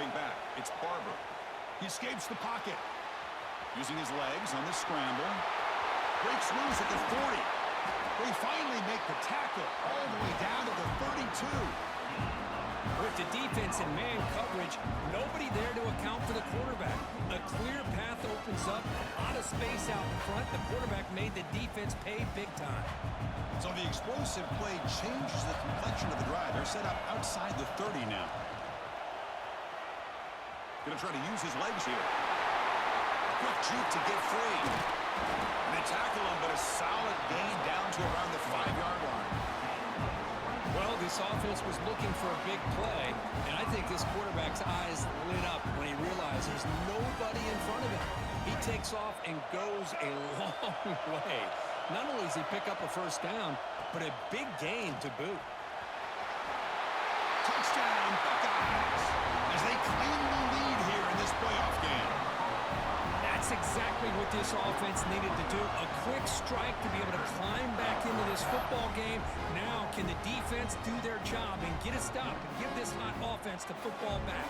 Stepping back, it's Barber. He escapes the pocket. Using his legs on the scramble. Breaks loose at the 40. They finally make the tackle all the way down to the 32. With the defense and man coverage, nobody there to account for the quarterback. A clear path opens up, a lot of space out in front. The quarterback made the defense pay big time. So the explosive play changes the complexion of the drive. They're set up outside the 30 now. Going to try to use his legs here. A quick juke to get free. And they tackle him, but a solid gain down to around the 5-yard line. Well, this offense was looking for a big play, and I think this quarterback's eyes lit up when he realized there's nobody in front of him. He takes off and goes a long way. Not only does he pick up a first down, but a big gain to boot. Touchdown, Buckeyes, as they claim the lead here in this playoff game. That's exactly what this offense needed to do. A quick strike to be able to climb back into this football game. Now can the defense do their job and get a stop and give this hot offense the football back?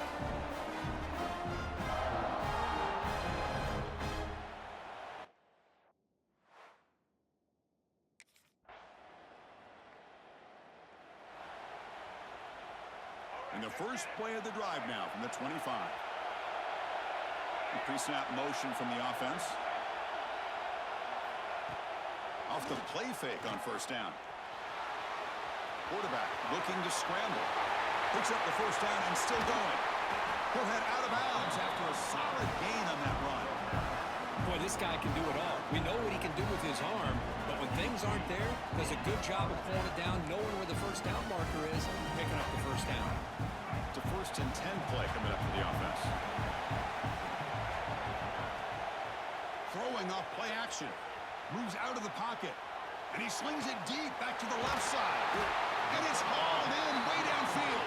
And the first play of the drive now from the 25. Pre-snap motion from the offense. Off the play fake on first down. Quarterback looking to scramble. Picks up the first down and still going. He'll head out of bounds after a solid gain on that run. Boy, this guy can do it all. We know what he can do with his arm, but when things aren't there, does a good job of pulling it down, knowing where the first down marker is, picking up the first down. It's a 1st and 10 play coming up for the offense. Throwing off play action. Moves out of the pocket. And he slings it deep back to the left side. And it's hauled in way downfield.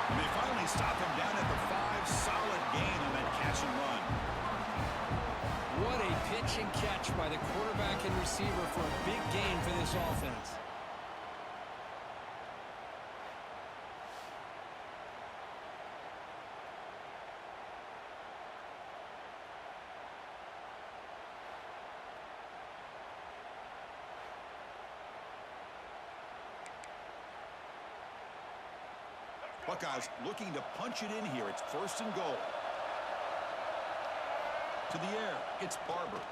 And they finally stop him down at the 5. Solid gain on that catch and run. What a pitch and catch by the quarterback and receiver for a big gain for this offense. Buckeyes looking to punch it in here. It's 1st and goal. To the air, it's Barber.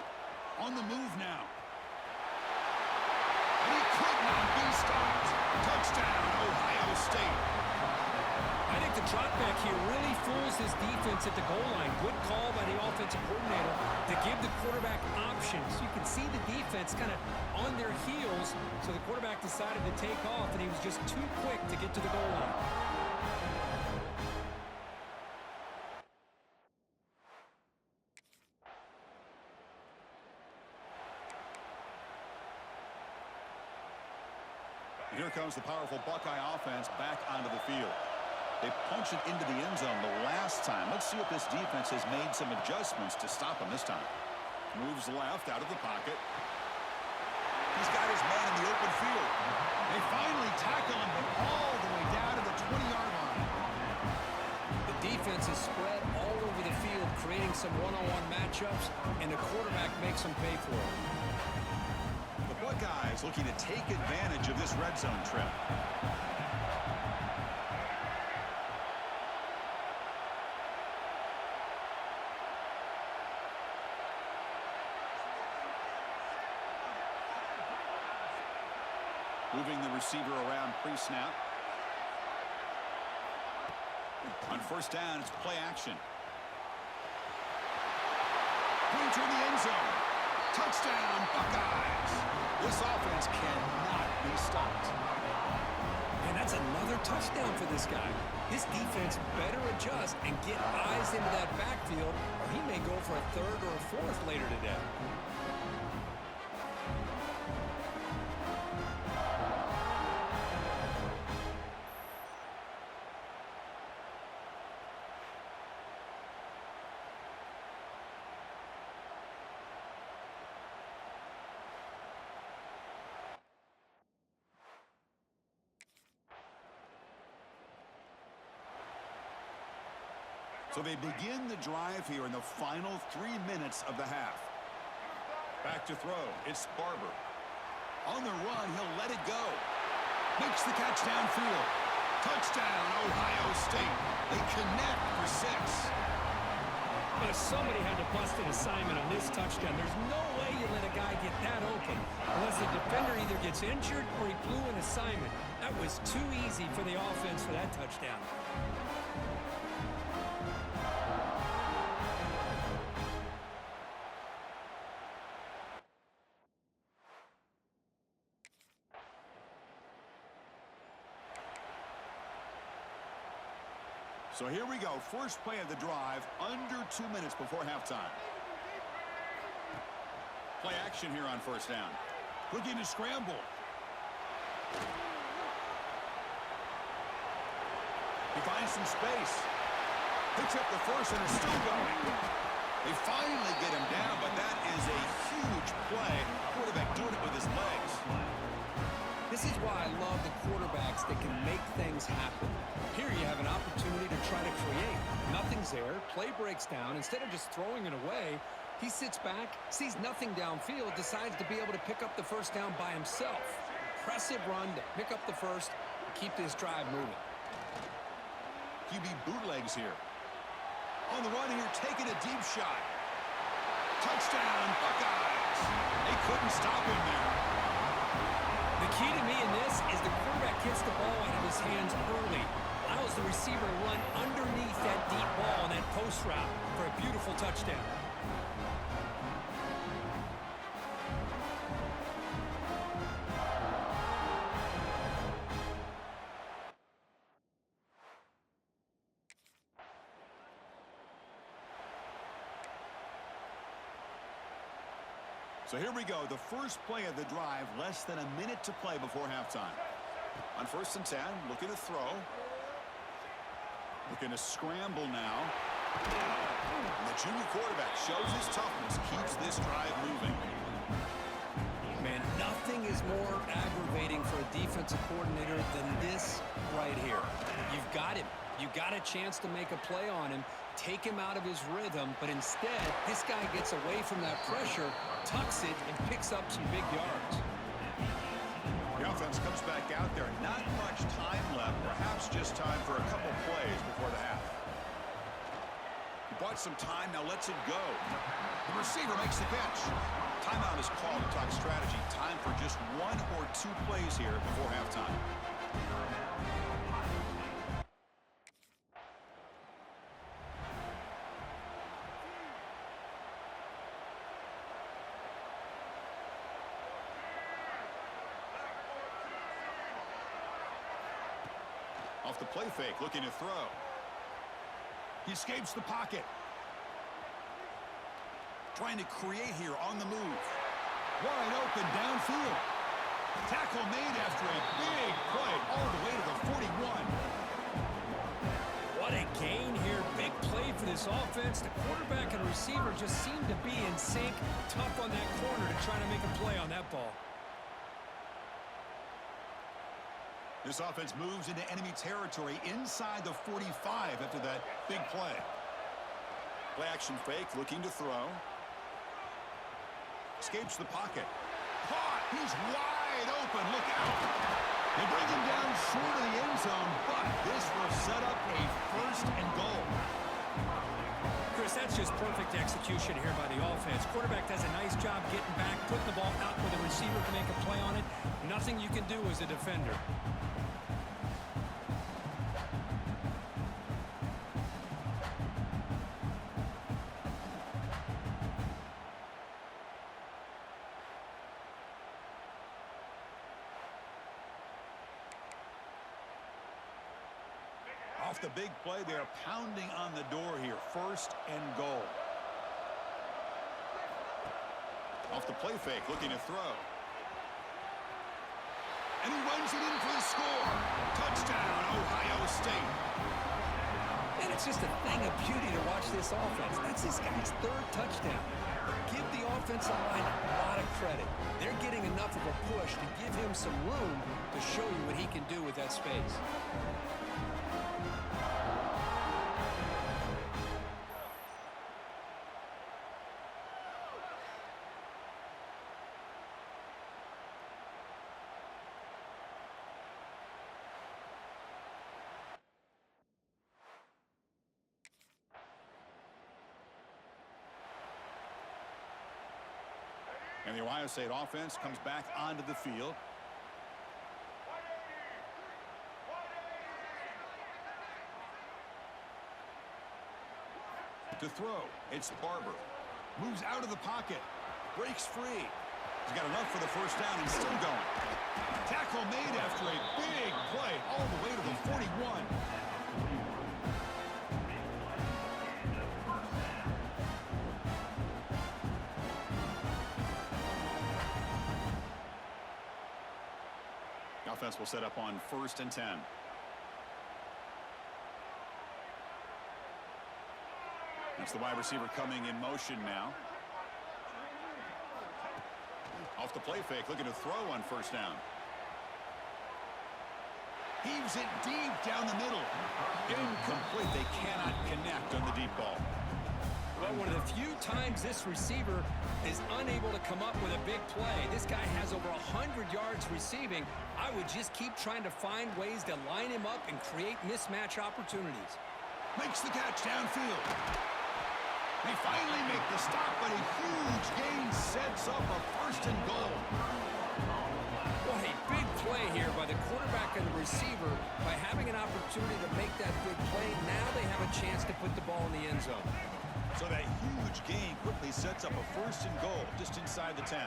On the move now. And he could not be stopped. Touchdown, Ohio State. I think the drop back here really fools his defense at the goal line. Good call by the offensive coordinator to give the quarterback options. You can see the defense kind of on their heels, so the quarterback decided to take off, and he was just too quick to get to the goal line. Here comes the powerful Buckeye offense back onto the field. They punch it into the end zone the last time. Let's see if this defense has made some adjustments to stop him this time. Moves left out of the pocket. He's got his man in the open field. They finally tackle him, but all the way down to the 20-yard line. The defense is spread all over the field, creating some one-on-one matchups, and the quarterback makes them pay for it. The Buckeyes looking to take advantage of this red zone trip. Moving the receiver around pre-snap. On first down, it's play action. Into the end zone. Touchdown, Buckeyes. This offense cannot be stopped. And that's another touchdown for this guy. His defense better adjust and get eyes into that backfield, or he may go for a 3rd or a 4th later today. So they begin the drive here in the final 3 minutes of the half. Back to throw. It's Barber. On the run, he'll let it go. Makes the catch downfield. Touchdown, Ohio State. They connect for 6. But somebody had to bust an assignment on this touchdown. There's no way you let a guy get that open unless the defender either gets injured or he blew an assignment. That was too easy for the offense for that touchdown. So here we go. First play of the drive, under 2 minutes before halftime. Play action here on first down. Looking to scramble. He finds some space. Picks up the first and is still going. They finally get him down, but that is a huge play. Quarterback doing it with his legs. This is why I love the quarterbacks that can make things happen. Here you have an opportunity to try to create. Nothing's there. Play breaks down. Instead of just throwing it away, he sits back, sees nothing downfield, decides to be able to pick up the first down by himself. Impressive run to pick up the first and keep this drive moving. QB bootlegs here. On the run here, taking a deep shot. Touchdown, Buckeyes. They couldn't stop him there. The key to me in this is the quarterback gets the ball out of his hands early. Allows the receiver to run underneath that deep ball and that post route for a beautiful touchdown. So here we go, the first play of the drive, less than a minute to play before halftime. On first and 10, looking to throw. Looking to scramble now. And the junior quarterback shows his toughness, keeps this drive moving. Man, nothing is more aggravating for a defensive coordinator than this right here. You've got him. You got a chance to make a play on him, take him out of his rhythm, but instead, this guy gets away from that pressure, tucks it, and picks up some big yards. The offense comes back out there. Not much time left, perhaps just time for a couple plays before the half. He bought some time, now lets it go. The receiver makes the catch. Timeout is called to talk strategy. Time for just 1 or 2 plays here before halftime. Off the play fake, looking to throw. He escapes the pocket. Trying to create here on the move. Wide open downfield. Tackle made after a big play all the way to the 41. What a gain here. Big play for this offense. The quarterback and receiver just seem to be in sync. Tough on that corner to try to make a play on that ball. This offense moves into enemy territory inside the 45 after that big play. Play action fake, looking to throw. Escapes the pocket. Caught! He's wide open. Look out. They bring him down short of the end zone, but this will set up a first and goal. Chris, that's just perfect execution here by the offense. Quarterback does a nice job getting back, putting the ball out where the receiver can make a play on it. Nothing you can do as a defender. Off the big play, they're pounding on the door here. First and goal. Off the play fake, looking to throw. And he runs it in for the score. Touchdown, Ohio State. And it's just a thing of beauty to watch this offense. That's this guy's 3rd touchdown. But give the offensive line a lot of credit. They're getting enough of a push to give him some room to show you what he can do with that space. And the Ohio State offense comes back onto the field. To throw, it's Barber. Moves out of the pocket. Breaks free. He's got enough for the first down and still going. Tackle made after a big play all the way to the 41. The offense will set up on 1st and 10. That's the wide receiver coming in motion now. Off the play fake, looking to throw on 1st down. Heaves it deep down the middle. Incomplete. They cannot connect on the deep ball. Well, one of the few times this receiver is unable to come up with a big play. This guy has over 100 yards receiving. I would just keep trying to find ways to line him up and create mismatch opportunities. Makes the catch downfield. They finally make the stop, but a huge gain sets up a 1st and goal. What a big play here by the quarterback and the receiver by having an opportunity to make that big play. Now they have a chance to put the ball in the end zone. So that huge gain quickly sets up a 1st and goal just inside the 10.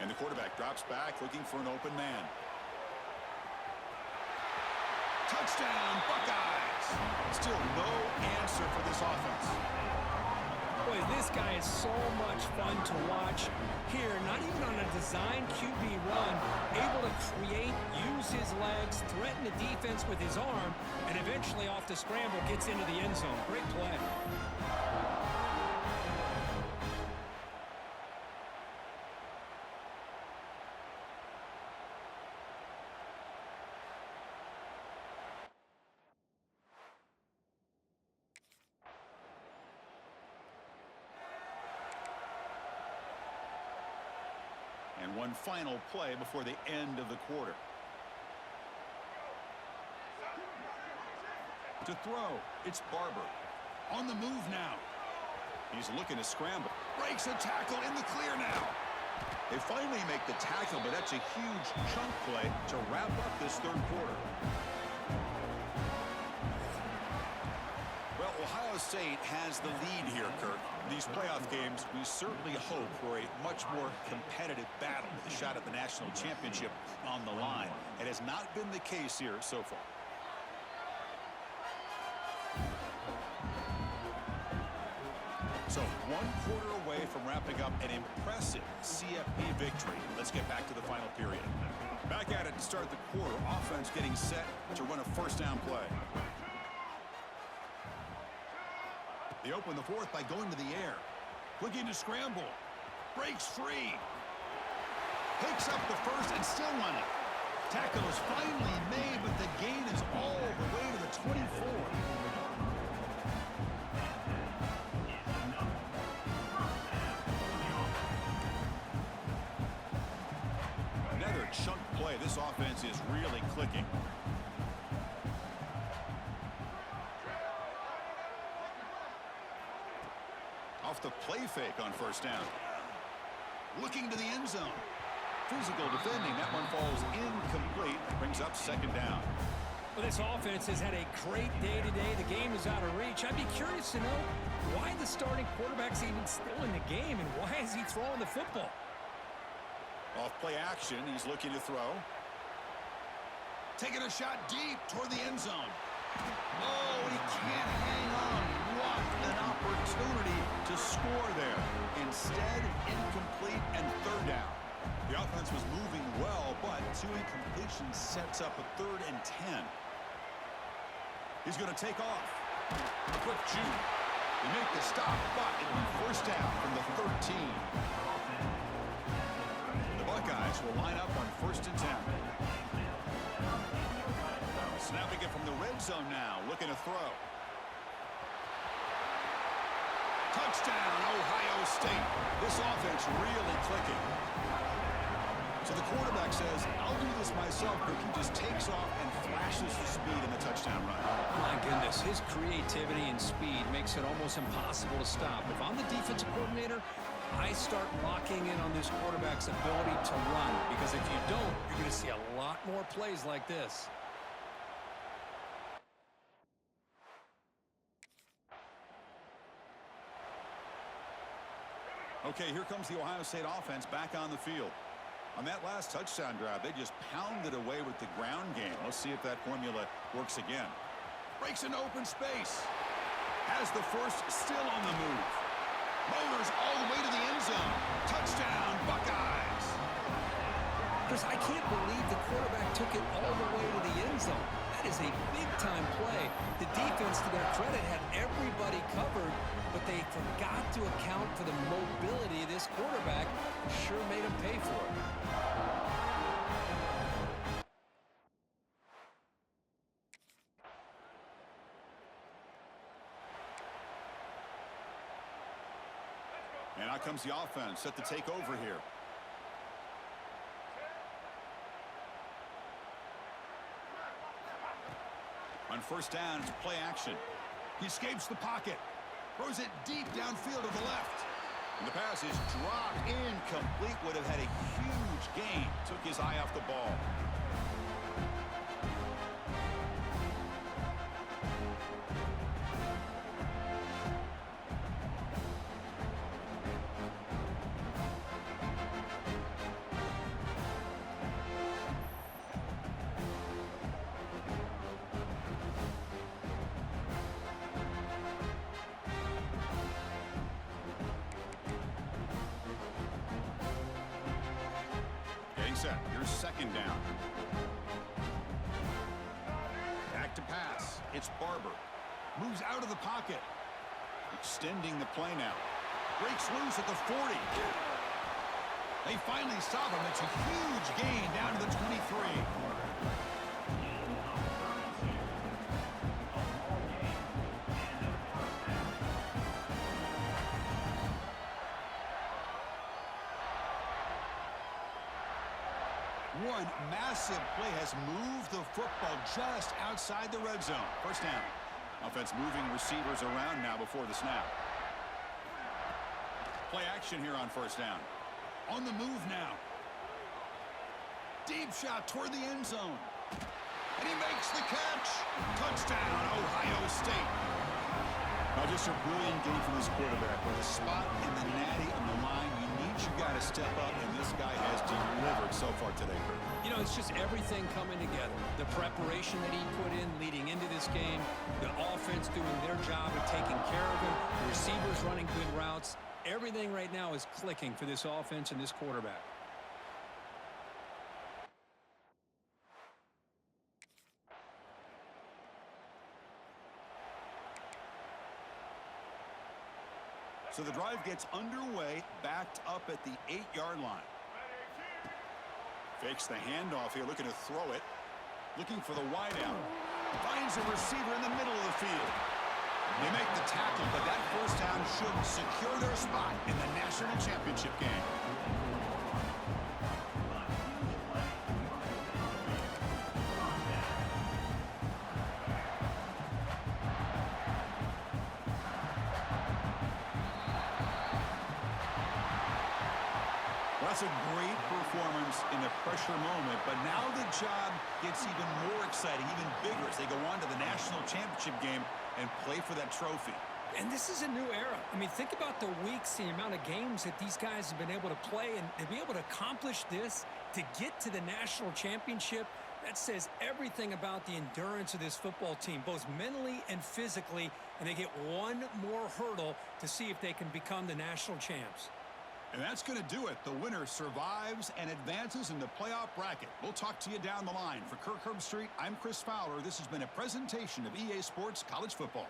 And the quarterback drops back looking for an open man. Touchdown, Buckeyes! Still no answer for this offense. Boy, this guy is so much fun to watch. Here, not even on a design QB run, able to create, use his legs, threaten the defense with his arm, and eventually off the scramble gets into the end zone. Great play. And one final play before the end of the quarter. To throw, it's Barber. On the move now. He's looking to scramble. Breaks a tackle in the clear now. They finally make the tackle, but that's a huge chunk play to wrap up this 3rd quarter. Well, Ohio State has the lead here, Kirk. These playoff games, we certainly hope for a much more competitive battle with a shot at the national championship on the line. It has not been the case here so far. So 1 quarter away from wrapping up an impressive CFP victory. Let's get back to the final period. Back at it to start the quarter. Offense getting set to run a 1st down play. They open the 4th by going to the air. Looking to scramble. Breaks free. Picks up the 1st and still running. Tackle is finally made, but the gain is all the way to the 24. Another chunk play. This offense is really clicking. Off the play fake on 1st down. Looking to the end zone. Physical defending. That one falls incomplete. Brings up 2nd down. Well, this offense has had a great day today. The game is out of reach. I'd be curious to know why the starting quarterback's even still in the game and why is he throwing the football? Off play action. He's looking to throw. Taking a shot deep toward the end zone. Oh, he can't hang on. What an opportunity to score there. Instead, incomplete and 3rd down. The offense was moving well, but 2 incompletions sets up a 3rd and 10. He's going to take off. A quick juke. They make the stop, but it'll be 1st down from the 13. The Buckeyes will line up on 1st and 10. Snapping it from the red zone now, looking to throw. Touchdown, Ohio State. This offense really clicking. So the quarterback says, I'll do this myself, but he just takes off and flashes the speed in the touchdown run. My goodness, his creativity and speed makes it almost impossible to stop. If I'm the defensive coordinator, I start locking in on this quarterback's ability to run, because if you don't, you're going to see a lot more plays like this. Okay, here comes the Ohio State offense back on the field. On that last touchdown drive, they just pounded away with the ground game. Let's see if that formula works again. Breaks into open space. Has the first, still on the move. Motors all the way to the end zone. Touchdown, Buckeyes. Chris, I can't believe the quarterback took it all the way to the end zone. That is a big-time play. The defense, to their credit, had everybody covered, but they forgot to account for the mobility of this quarterback. Sure made him pay for it. And out comes the offense set to take over here. On first down, it's play action. He escapes the pocket. Throws it deep downfield to the left. And the pass is dropped incomplete. Would have had a huge gain. Took his eye off the ball. Set. Here's second down. Back to pass. It's Barber. Moves out of the pocket. Extending the play now. Breaks loose at the 40. They finally stop him. It's a huge gain down to the 23. One massive play has moved the football just outside the red zone. First down. Offense moving receivers around now before the snap. Play action here on first down. On the move now. Deep shot toward the end zone. And he makes the catch. Touchdown, Ohio State. Now just a brilliant game for this quarterback. With a spot in the natty on the line, you need your guy to step up, and this guy has delivered so far today. You know, it's just everything coming together. The preparation that he put in leading into this game, the offense doing their job of taking care of him, the receivers running good routes. Everything right now is clicking for this offense and this quarterback. So the drive gets underway, backed up at the 8-yard line. Fakes the handoff here, looking to throw it. Looking for the wideout. Finds a receiver in the middle of the field. They make the tackle, but that first down should secure their spot in the national championship game. That's a great performance in a pressure moment, but now the job gets even more exciting, even bigger as they go on to the national championship game and play for that trophy. And this is a new era. I mean, think about the weeks, the amount of games that these guys have been able to play, and to be able to accomplish this, to get to the national championship, that says everything about the endurance of this football team, both mentally and physically, and they get one more hurdle to see if they can become the national champs. And that's going to do it. The winner survives and advances in the playoff bracket. We'll talk to you down the line. For Kirk Herbstreit, I'm Chris Fowler. This has been a presentation of EA Sports College Football.